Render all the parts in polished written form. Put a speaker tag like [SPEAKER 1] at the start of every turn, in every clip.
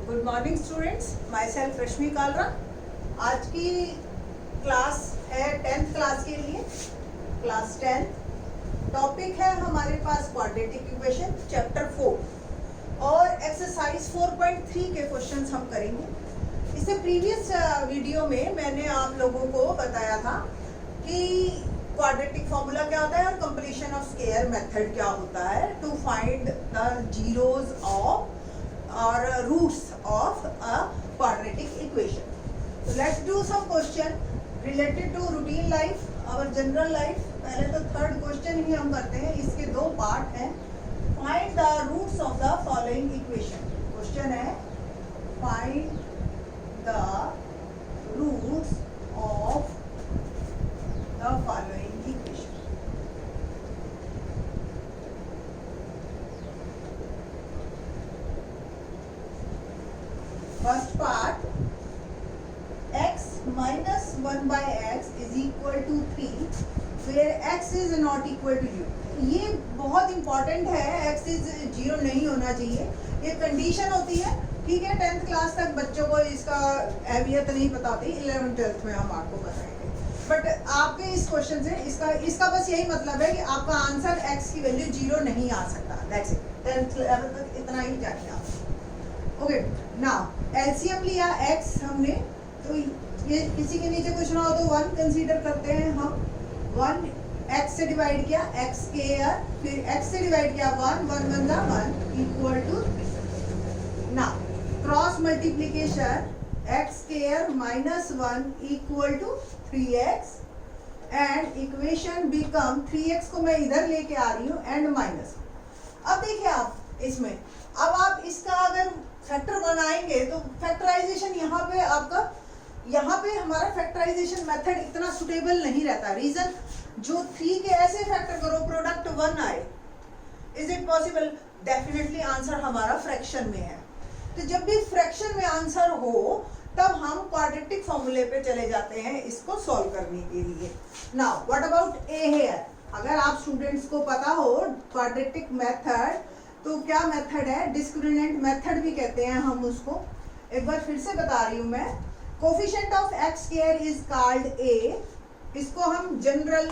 [SPEAKER 1] Good morning students, myself Rashmi Kalra. आज की class है 10th क्लास के लिए, क्लास 10। टॉपिक है हमारे पास क्वाड्रेटिक इक्वेशन चैप्टर 4 और एक्सरसाइज 4.3 के क्वेश्चंस हम करेंगे। इससे प्रीवियस वीडियो में मैंने आप लोगों को बताया था कि क्वाड्रेटिक फॉर्मूला क्या होता है और कंप्लीशन ऑफ स्क्वायर मेथड क्या होता है to find the zeros of or roots of a quadratic equation. So let's do some question related to routine life, our general life. पहले तो थर्ड क्वेश्चन ही हम करते हैं, इसके दो पार्ट हैं। Find the roots of the following equation. Question है find the roots of the following equation. First part, x minus 1 by x is equal to 3 where x is not equal to 0. ये बहुत important है, x is 0 नहीं होना चाहिए, ये condition होती है। ठीक है, 10th क्लास तक बच्चों को इसका अहमियत नहीं पता होती, 11th 12th में हम आपको बताएंगे। बट आपके इस क्वेश्चन से इसका बस यही मतलब है कि आपका आंसर x की वैल्यू 0 नहीं आ सकता। दैट्स इट, 10th लेवल तक इतना ही जानिए आप। ओके, नाउ एलसीएम लिया x हमने, तो ये किसी के नीचे कुछ ना हो तो 1 कंसीडर करते हैं हम। 1 x से डिवाइड किया x स्क्वायर, फिर x से डिवाइड किया 1 1 1 दा 1 equal to 3। Now cross multiplication x square minus 1 equal to 3x and equation become 3x को मैं इधर लेके आ रही हूँ एंड माइनस। अब देखिए आप इसमें, अब आप इसका अगर फैक्टर बनाएंगे तो फैक्टराइजेशन यहाँ पे हमारा फैक्टराइजेशन मेथड इतना सुटेबल नहीं रहता। रीजन, जो 3 के ऐसे फैक्टर करो प्रोडक्ट 1 आए, is it possible? Definitely answer हमारा फ्रैक्शन में है। तो जब भी फ्रैक्शन में आंसर हो तब हम क्वाड्रेटिक फॉर्मूले पे चले जाते हैं इसको सॉल्व करने के लिए। Now what about a here? अगर आप स्टूडेंट्स को पता हो क्वाड्रेटिक मेथड, तो क्या मेथड है? डिस्क्रिमिनेंट मेथड भी कहते हैं हम उसको। एक बार फिर से बता रही हूँ मैं। Coefficient of x square is called a. इसको हम जनरल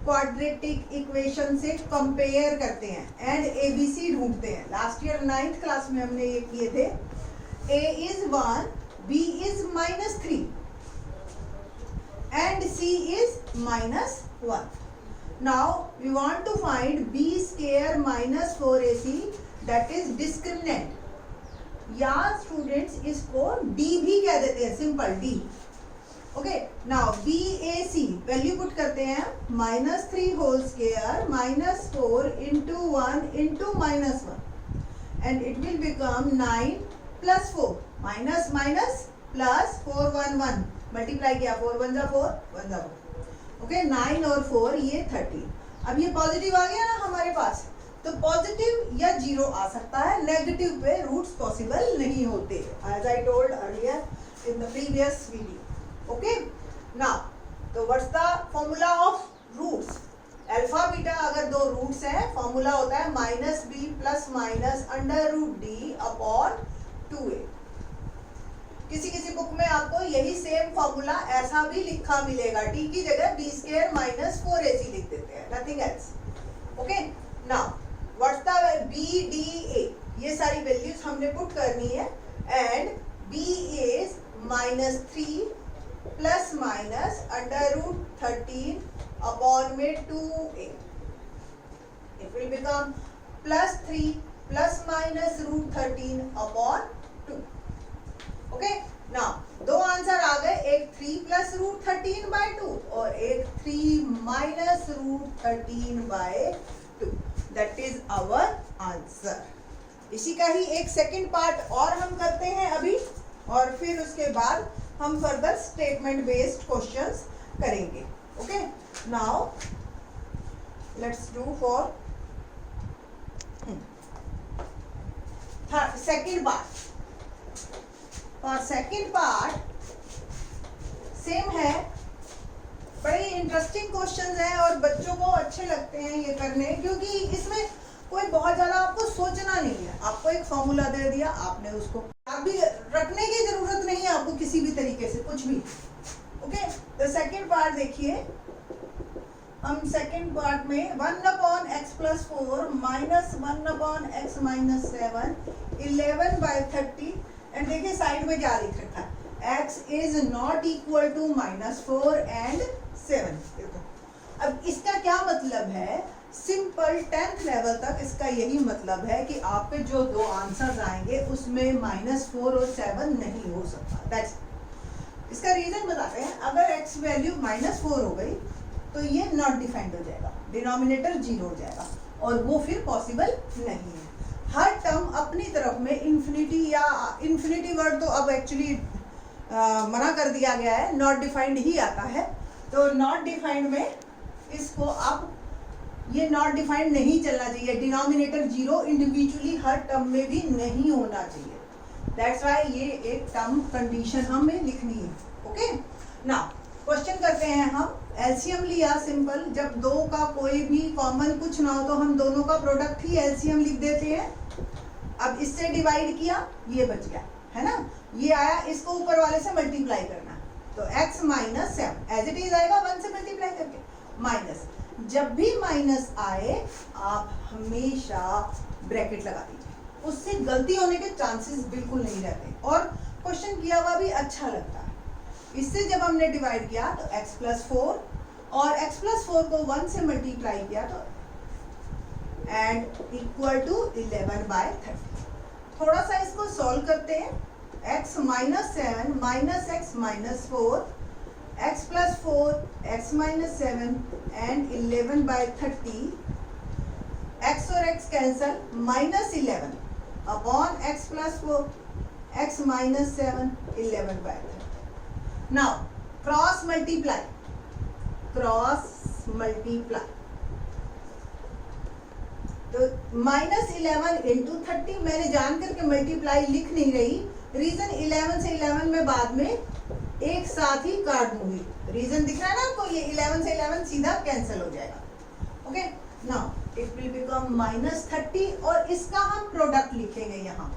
[SPEAKER 1] क्वाड्रेटिक इक्वेशन से कंपेयर करते हैं एंड एबीसी ढूंढते हैं। लास्ट ईयर 9th क्लास में हमने ये किए थे। A is 1, B is -3 and C is -1। Now we want to find b square minus 4ac, that is discriminant, या स्टूडेंट्स इसको d भी कह देते हैं, simple d। Okay, now bac value put करते हैं -3 whole square -4 into 1 into -1 and it will become 9 plus 4 minus minus plus 4 1 1 multiply किया 4 1 जा 4 1 जा 4। ओके, 9 और 4 ये 13। अब ये पॉजिटिव आ गया ना हमारे पास, तो पॉजिटिव या 0 आ सकता है, नेगेटिव पे रूट्स पॉसिबल नहीं होते, as I told earlier in the previous video. Okay, now तो what's the formula of roots? Alpha beta अगर दो रूट्स हैं, फॉर्मूला होता है -b plus minus √d upon 2a। किसी किसी बुक में आपको यही सेम फॉर्मूला ऐसा भी लिखा मिलेगा, टी की जगह b स्क्वायर माइनस 4ac लिख देते हैं, nothing else. Okay, now what's the b d a? ये सारी वैल्यूज हमने पुट करनी है and b is -3 plus minus √13 upon में 2a। It will become +3 plus minus √13 upon 2। Okay, now दो आंसर आ गए, एक 3 प्लस √13/2 और एक 3 minus √13/2। That is our answer. इसी का ही एक सेकंड पार्ट और हम करते हैं अभी, और फिर उसके बाद हम फर्दर स्टेटमेंट बेस्ड क्वेश्चंस करेंगे। Okay, now let's do for second part. और सेकंड पार्ट सेम है, बड़े इंटरेस्टिंग क्वेश्चंस हैं और बच्चों को अच्छे लगते हैं ये करने, क्योंकि इसमें कोई बहुत ज़्यादा आपको सोचना नहीं है। आपको एक फॉर्मूला दे दिया, आपने उसको याद अभी रखने की जरूरत नहीं है आपको किसी भी तरीके से कुछ भी। ओके, तो सेकंड पार्ट देखिए, हम सेकंड पार्ट में 1/x+4 माइनस 1/x - 7 11/30 एंड देखिए साइड में क्या लिख रखा है, x is not equal to -4 and 7। देखो अब इसका क्या मतलब है, सिंपल 10th लेवल तक इसका यही मतलब है कि आपके जो दो आंसर्स आएंगे उसमें -4 और 7 नहीं हो सकता। दैट्स इसका रीजन बताते हैं। अगर x वैल्यू -4 हो गई तो ये नॉट डिफाइंड हो जाएगा, डिनोमिनेटर 0 हो जाएगा और वो फिर पॉसिबल नहीं है। हर टर्म अपनी तरफ में इन्फिनिटी या इन्फिनिटी वर्ड तो अब एक्चुअली मना कर दिया गया है, नॉट डिफाइंड ही आता है। तो नॉट डिफाइंड में इसको अब ये नॉट डिफाइंड नहीं चलना चाहिए, डिनोमिनेटर 0 इंडिविजुअली हर टर्म में भी नहीं होना चाहिए। दैट्स व्हाई ये एक टर्म कंडीशन हमें लिखनी है। ओके, नाउ क्वेश्चन करते हैं हम। एलसीएम लिया सिंपल, जब दो का कोई भी कॉमन कुछ ना हो तो हम दोनों का प्रोडक्ट ही एलसीएम लिख देते हैं। अब इससे डिवाइड किया, ये बच गया है ना, ये आया, इसको ऊपर वाले से मल्टीप्लाई करना, तो x - 7 एज इट इज आएगा 1 से मल्टीप्लाई करके। माइनस, जब भी माइनस आए आप हमेशा ब्रैकेट लगा दीजिए, उससे गलती होने के चांसेस बिल्कुल नहीं रहते और क्वेश्चन किया हुआ भी अच्छा लगता है। इससे जब हमने डिवाइड किया तो x+4 और x+4 को 1 से मल्टीप्लाई किया तो एंड इक्वल टू 11/30। थोड़ा सा इसको सॉल्व करते हैं। x - 7 minus x - 4 x+4 x - 7 and 11/30, x और x cancel, -11 upon x+4 x - 7 11/30। Now cross multiply, तो -11 इंटू 30, मैंने जान करके मल्टीप्लाई लिख नहीं रही, रीजन 11 से 11 में बाद में एक साथ ही काट दूंगी। रीजन दिख रहा है ना आपको, ये 11 से 11 सीधा कैंसिल हो जाएगा। Okay, now it will become -30 और इसका हम प्रोडक्ट लिखेंगे। यहाँ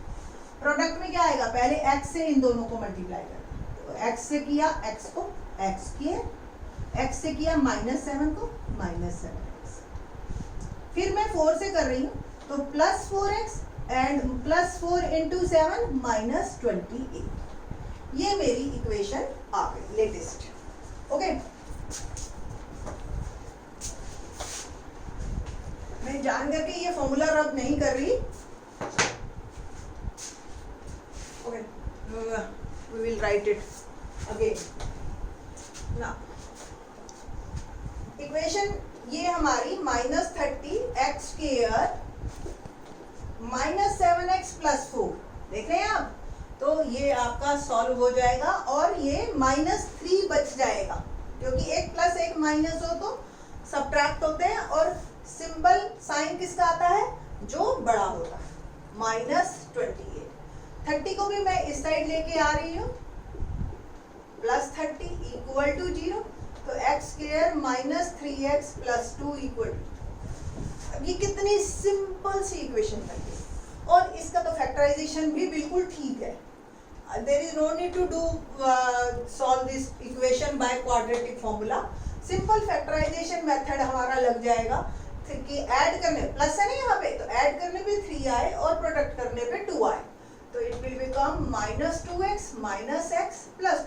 [SPEAKER 1] प्रोडक्ट में क्या आएगा, पहले x से इन दोनों को मल्टीप्लाई करना, तो x से किया x को x किए, x से किया -7 को -7x, फिर मैं 4 से कर रही हूँ तो +4x एंड +4 इंटू 7 -28। ये मेरी इक्वेशन आ गई लेटेस्ट। ओके, मैं जान करके ये फॉर्मूला रब नहीं कर रही। Okay, we will write it again. Now, equation ये हमारी -30 x स्क्वायर -7x +4, देख रहे हैं आप, तो ये आपका सॉल्व हो जाएगा और ये -3 बच जाएगा, क्योंकि एक प्लस एक माइनस हो तो सब्ट्रैक्ट होते हैं और सिंबल साइन किसका आता है, जो बड़ा होता है, -28। 30 को भी मैं इस साइड लेके आ रही हूँ, +30 इक्वल टू 0, तो x square -3x + 2 equal to. अब ये कितनी सिंपल सी इक्वेशन बनी और इसका तो फैक्टराइजेशन भी बिल्कुल ठीक है। There is no need to do solve this equation by quadratic formula. Simple factorisation method हमारा लग जाएगा कि ऐड करने, प्लस है ना यहाँ पे, तो ऐड करने पे 3 आए और प्रोडक्ट करने पे 2 आए, तो it will become -2x - x +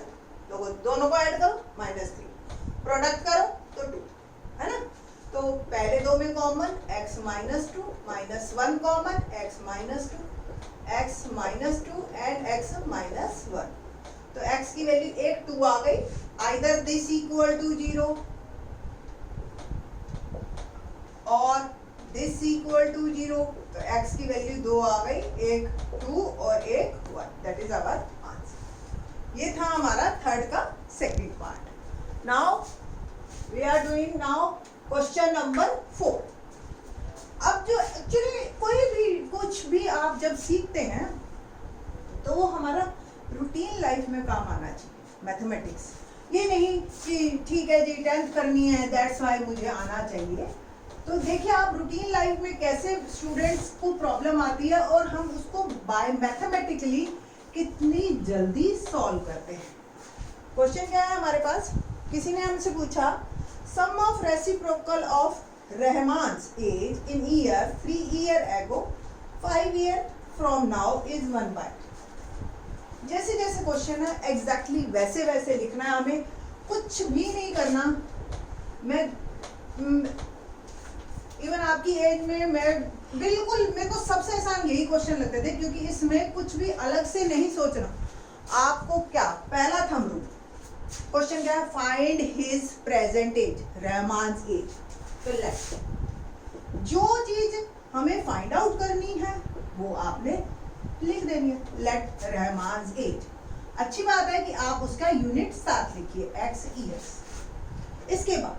[SPEAKER 1] 2। दोनों को ऐड करो -3, प्रोडक्ट करो तो 2, है ना। तो पहले दो में common x - 2 -1 common x - 2 x - 2 and x - 1, तो x की वैल्यू 1 2 आ गई। आइदर दिस इक्वल टू 0 और दिस इक्वल टू 0, तो x की वैल्यू 2 आ गई, 1 2 और 1 1, दैट इज आवर आंसर। ये था हमारा थर्ड का second part. Now we are doing now question number 4। अब जो एक्चुअली कोई भी कुछ भी आप जब सीखते हैं तो वो हमारा रूटीन लाइफ में काम आना चाहिए। मैथमेटिक्स ये नहीं कि ठीक है जी 10th करनी है दैट्स वाई मुझे आना चाहिए। तो देखिए आप रूटीन लाइफ में कैसे स्टूडेंट्स को प्रॉब्लम आती है और हम उसको बाय मैथमेटिकली कितनी जल्दी सॉल्व करते हैं। क्वेश्चन क्या है हमारे पास, किसी ने हमसे पूछा sum of reciprocal of Rahman's age in year 3 year ago 5 year from now is 1 by. जैसे जैसे क्वेश्चन है एग्जैक्टली वैसे वैसे लिखना है, हमें कुछ भी नहीं करना। मैं इवन आपकी एज में मैं बिल्कुल, मेरे को सबसे आसान यही क्वेश्चन लगते थे, क्योंकि इसमें कुछ भी अलग से नहीं सोचना। आपको क्या, पहला थंब रूल, क्वेश्चन क्या है, find his present age, Rahman's age. तो लेट, जो चीज हमें फाइंड आउट करनी है वो आपने लिख देनी है, लेट रहमान्स एज। अच्छी बात है कि आप उसका यूनिट साथ लिखिए, एक्स ईयर्स। इसके बाद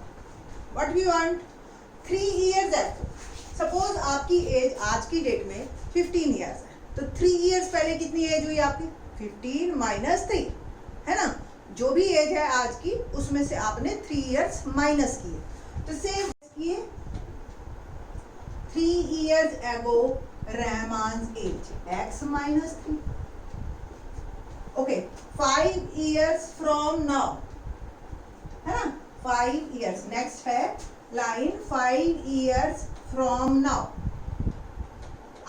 [SPEAKER 1] व्हाट वी वांट, 3 ईयर्स है। सपोज आपकी एज आज की डेट में 15 ईयर्स है, तो 3 ईयर्स पहले कितनी एज हुई आपकी, 15 माइनस 3, है ना। जो भी एज है आज की उसमें से आपने 3 ईयर्स माइनस किए, तो सेम किए 3 years ago Rahman's age, x minus 3। Okay, 5 years from now, है ना, 5 ईयर्स। नेक्स्ट है लाइन, 5 ईयर्स फ्रॉम नाउ,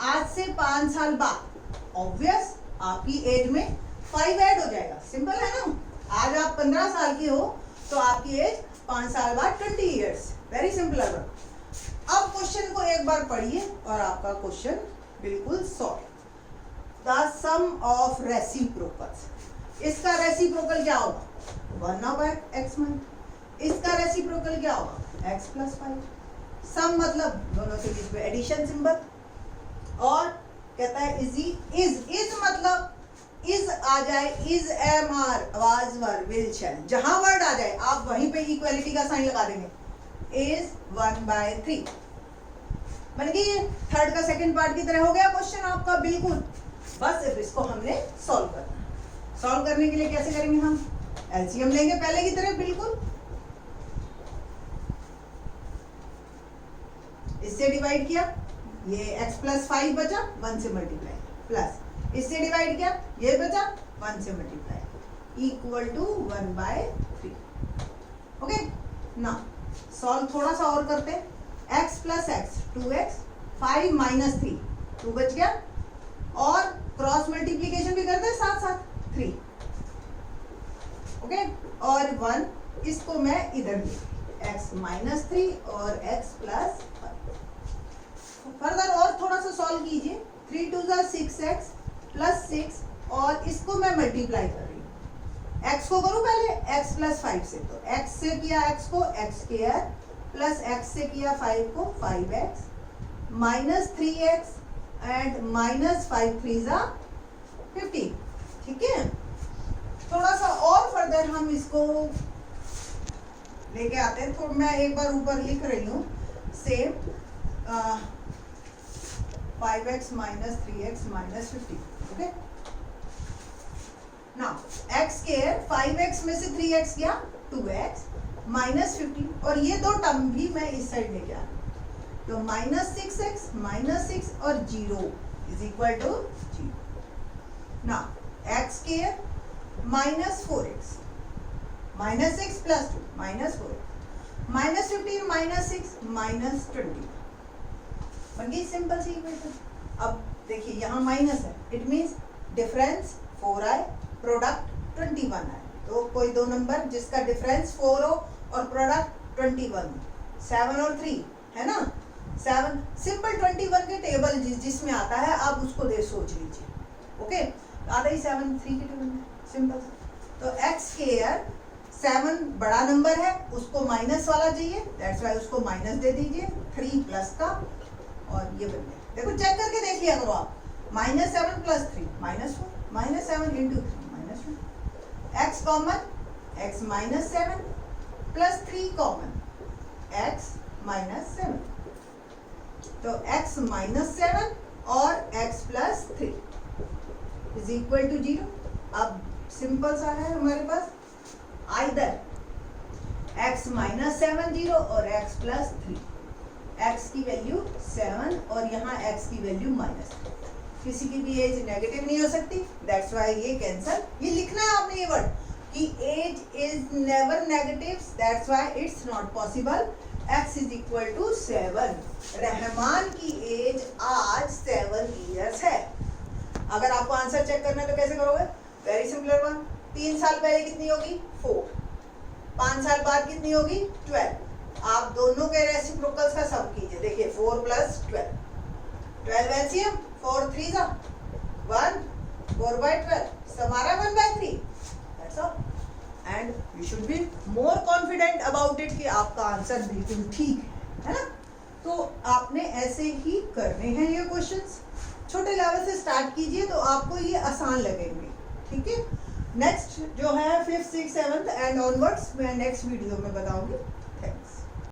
[SPEAKER 1] आज से 5 साल बाद। ऑब्वियस आपकी एज में 5 ऐड हो जाएगा, सिंपल है ना। आज आप 15 साल की हो तो आपकी एज 5 साल बाद 20 ईयर्स, वेरी सिंपल है। अब क्वेश्चन को एक बार पढ़िए और आपका क्वेश्चन बिल्कुल solve. The sum of reciprocals, इसका रेसिप्रोकल क्या होगा, 1 एक्स माइनस, इसका रेसिप्रोकल क्या होगा, x प्लस 5। सम मतलब दोनों के बीच में एडिशन सिंबल, और कहता है इज मतलब इज आ जाए, is am are, was were will shall, जहां वर्ड आ जाए आप वहीं पे इक्वालिटी का साइन लगा देंगे, इज 1/3। बन गई, थर्ड का सेकंड पार्ट की तरह हो गया क्वेश्चन आपका बिल्कुल। बस अब इसको हमने सॉल्व करना। सॉल्व करने के लिए कैसे करेंगे, हम एलसीएम लेंगे पहले की तरह बिल्कुल। इससे डिवाइड किया, ये x प्लस 5 बचा, 1 से मल्टीप्लाई, प्लस इससे डिवाइड किया, ये बचा, 1 से मल्टीप्लाई, इक्वल टू 1/3। ओके, ना सॉल्व थोड़ा सा और करते हैं। x plus x 2x, 5 minus 3 2 बच गया, और क्रॉस मल्टीप्लीकेशन भी करते हैं साथ साथ, 3। ओके, और 1, इसको मैं इधर लिख, x माइनस 3 और x प्लस 5। फर्दर और थोड़ा सा सॉल्व कीजिए, 3 2 6x प्लस 6, और इसको मैं मल्टीप्लाई कर रही हूँ। x को करूँ पहले x प्लस 5 से, तो x से किया x को x स्क्वायर, प्लस x से किया 5 को 5x, minus 3x and minus 5 3 15। ठीक है, थोड़ा सा और फर्दर हम इसको लेके आते हैं। तो मैं एक बार ऊपर लिख रही हूँ same, 5x minus 3x minus 15। Okay, now x square, 5x में से 3x गया 2x माइनस 15, और ये दो टर्म भी मैं इस साइड लेके आ, तो माइनस 6x माइनस 6 और 0 is equal to 0। Now x square minus 4x minus 6 plus 2 minus 4x minus 15 minus 6 minus 20। बन गई सिंपल सी इक्वेशन। अब देखिए यहाँ माइनस है, इट मीन्स डिफरेंस 4 आए, प्रोडक्ट 21 आए। तो कोई दो नंबर जिसका डिफरेंस 4 हो और प्रोडक्ट 21, 7 और 3 है ना, 7 सिंपल 21 के टेबल जिसमें आता है आप उसको दे सोच लीजिए। ओके, आता ही 7 3 के टेबल में, सिंपल। तो x स्क्वायर 7 बड़ा नंबर है, उसको माइनस वाला चाहिए, दैट्स वाई उसको माइनस दे दीजिए, 3 प्लस का, और ये बन गया। देखो चेक करके देख लिया करो आप, minus 7 plus 3 minus 4, minus 7 into 3 minus 1, x common, x minus 7 plus 3 common, x minus 7, तो x माइनस 7 और x plus 3 is equal to 0। अब सिंपल सा है हमारे पास, आइदर x माइनस 7 0 और x प्लस 3, x की वैल्यू 7 और यहाँ x की वैल्यू माइनस 3। किसी की भी एज नेगेटिव नहीं हो सकती, दैट्स वाई ये कैंसल। ये लिखना है आपने ये वर्ड कि age is never negative, that's why it's not possible. x is equal to 7। Rahman की एज आज 7 ईयर्स है। अगर आपको आंसर चेक करना है तो कैसे करोगे? Very simple one. 3 साल पहले कितनी होगी? 4। 5 साल बाद कितनी होगी? 12। आप दोनों के रेसिप्रोकल्स का सम कीजिए। देखिए 4 + 12, 12 एलसीएम, 4 3 जा 1, 4/12 समारा 1/3। That's all. And you should be more confident about it कि आपका आंसर बिल्कुल ठीक है ना। तो आपने ऐसे ही करने हैं ये क्वेश्चंस। छोटे लेवल से स्टार्ट कीजिए तो आपको ये आसान लगेंगे, ठीक है। नेक्स्ट जो है 5th 6th 7th and onwards मैं नेक्स्ट वीडियो में बताऊंगी।